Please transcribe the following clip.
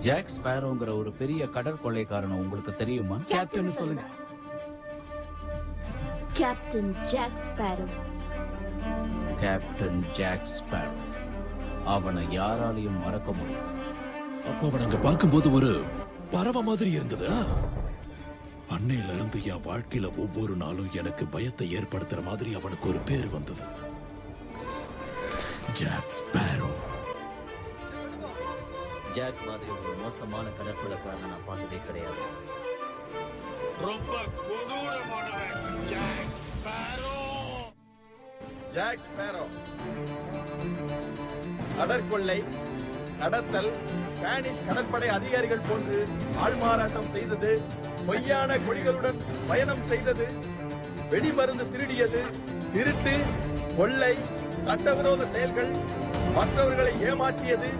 Jack ஸ்பேரோங்கிற ஒரு பெரிய கடற்கொள்ளைக்காரன் உங்களுக்கு தெரியுமா? கேப்டன் சொல்லுங்க. Captain Jack Sparrow. Captain Jack Sparrow. அவனை யாராலையும் மறக்க முடியும். அப்ப அவன் அங்க பார்க்கும்போது ஒரு பறவை மாதிரி இருந்தது. அன்னையில இருந்து என் வாழ்க்கையில ஒவ்வொரு நாளும் எனக்கு பயத்தை ஏற்படுத்துற மாதிரி அவனுக்கு ஒரு பேர் வந்தது. Jack Sparrow. ஜாக் மாதிரி ஒரு மோசமான கடற்கொள்ளைக்காரனை நான் பார்த்ததே கிடையாது. ரொம்ப கொடூரமானவன் ஜாக் ஸ்பேரோ. ஜாக் ஸ்பேரோ கடற்கொள்ளை, கடத்தல், ஸ்பானிஷ் கடற்படை அதிகாரிகள் போன்று ஆள்மாறாட்டம் செய்தது, பொய்யான கொடிகளுடன் பயணம் செய்தது, வெடிமருந்து திருடியது, திருட்டு, கொள்ளை, சட்டவிரோத செயல்கள், மற்றவர்களை ஏமாற்றியது.